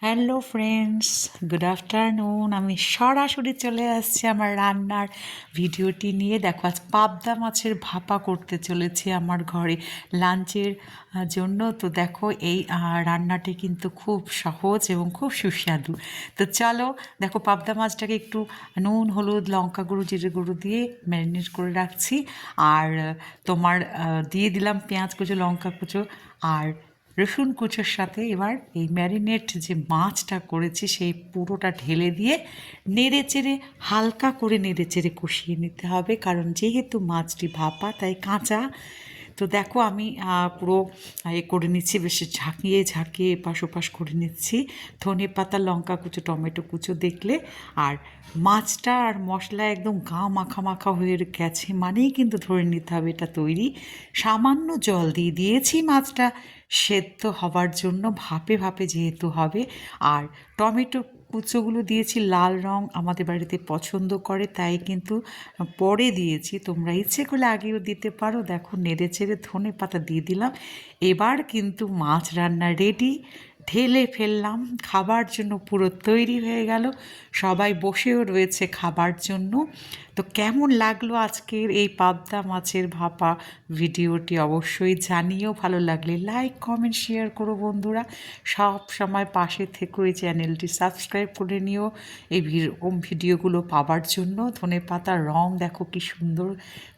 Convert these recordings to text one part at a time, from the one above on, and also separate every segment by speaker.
Speaker 1: Hello friends, good afternoon. আমি সরাসরি চলে আসছি আমার রান্নার ভিডিওটি নিয়ে। দেখো, আজ পাবদা মাছের ভাপা করতে চলেছি আমার ঘরে লাঞ্চের জন্য। তো দেখো, এই রান্নাটি কিন্তু খুব সহজ এবং খুব সুস্বাদু। তো চলো, দেখো পাবদা মাছটাকে একটু নুন, হলুদ, লঙ্কা গুঁড়ো, জিরে গুঁড়ো দিয়ে ম্যারিনেট করে রাখছি। আর তোমার দিয়ে দিলাম পেঁয়াজ কুচো, লঙ্কা কুচো আর রসুন কুচোর সাথে। এবার এই ম্যারিনেট যে মাছটা করেছি সেই পুরোটা ঢেলে দিয়ে নেড়ে চেড়ে, হালকা করে নেড়ে চেড়ে কষিয়ে নিতে হবে, কারণ যেহেতু মাছটি ভাপা তাই কাঁচা। তো দেখো, আমি পুরো করে নিচ্ছি, বেশ ঝাঁকিয়ে ঝাঁকিয়ে এপাশ ওপাশ করে নিচ্ছি। ধনে পাতা, লঙ্কা কুচো, টমেটো কুচো দেখলে। আর মাছটা আর মশলা একদম গা মাখা মাখা হয়ে গেছে মানেই কিন্তু ধরে নিতে হবে এটা তৈরি। সামান্য জল দিয়ে দিয়েছি মাছটা সেদ্ধ হবার জন্য, ভাপে ভাপে যেহেতু হবে। আর টমেটো কুচোগুলো দিয়েছি, লাল রং আমাদের বাড়িতে পছন্দ করে তাই কিন্তু পরে দিয়েছি, তোমরা ইচ্ছে করলে আগেও দিতে পারো। দেখো, নেড়ে চেড়ে ধনে পাতা দিয়ে দিলাম। এবার কিন্তু মাছ রান্না রেডি, ঢেলে ফেললাম। খাবার জন্য পুরো তৈরি হয়ে গেল, সবাই বসেও রয়েছে খাবার জন্য। তো কেমন লাগলো আজকের এই পাবদা মাছের ভাপা ভিডিওটি অবশ্যই জানিও। ভালো লাগলে লাইক, কমেন্ট, শেয়ার করো বন্ধুরা। সব সময় পাশে থেকো, এই চ্যানেলটি সাবস্ক্রাইব করে নিও এই ভিডিওগুলো পাবার জন্য। ধনে পাতার রং দেখো কি সুন্দর,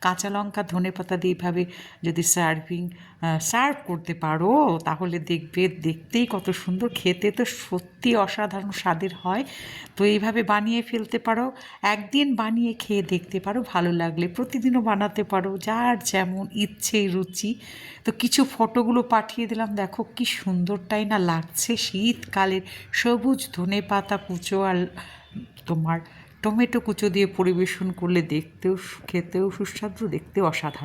Speaker 1: কাঁচা লঙ্কা ধনে পাতা দিয়ে এইভাবে যদি সার্ভ করতে পারো তাহলে দেখবে দেখতেই কত সুন্দর, খেতে তো সত্যি অসাধারণ স্বাদের হয়। তো এইভাবে বানিয়ে ফেলতে পারো, একদিন বানিয়ে খেয়ে দেখতে পারো, ভালো লাগলে প্রতিদিনও বানাতে পারো, যার যেমন ইচ্ছে রুচি। তো কিছু ফটোগুলো পাঠিয়ে দিলাম, দেখো কি সুন্দরটাই না লাগছে। শীতকালের সবুজ ধনে পাতা কুচো আর তোমার টমেটো কুচো দিয়ে পরিবেশন করলে দেখতেও খেতেও সুস্বাদু, দেখতেও অসাধারণ।